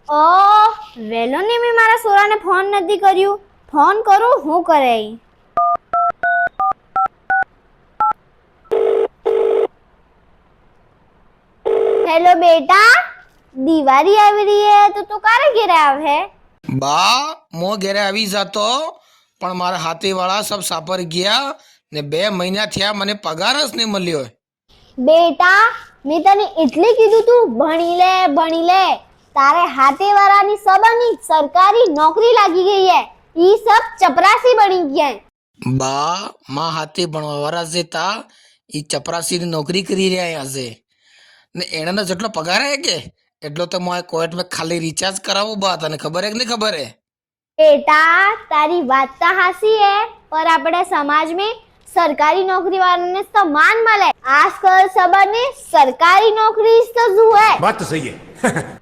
ઓ વેલો ને મેં મારા સોરાને ફોન નથી કર્યું. ફોન કરું હું કરે. હેલો બેટા, દિવાળી આવી રહી હે તો તું ક્યારે ઘરે આવે? બા મો ઘેરે આવી જતો, પણ મારા હાથીવાળા સબ સાપર ગયા ને 2 મહિના થયા, મને પગાર જ નહીં મળ્યો. બેટા મેં તને એટલે કીધું તું ભણી લે. તારે હાથેવાળાની સબની સરકારી નોકરી લાગી ગઈ હે. ઈ સબ ચપરાસી બની ગયા હે. બા માં હાથે ભણવાવાળા જે તા એ ચપરાસીની નોકરી કરી રહ્યા હશે ને એનાનો જેટલો પગાર હે કે એટલો તો હું કોર્ટમાં ખાલી રિચાર્જ કરાવું. બા તને ખબર હે કે નહીં ખબર હે? બેટા તારી વાત તો હાસી હે, पर આપણે समाज में सरकारी नौकरी वालों ने सम्मान मिले. आजकल सबने सरकारी नौकरी तो जो है बात तो सही है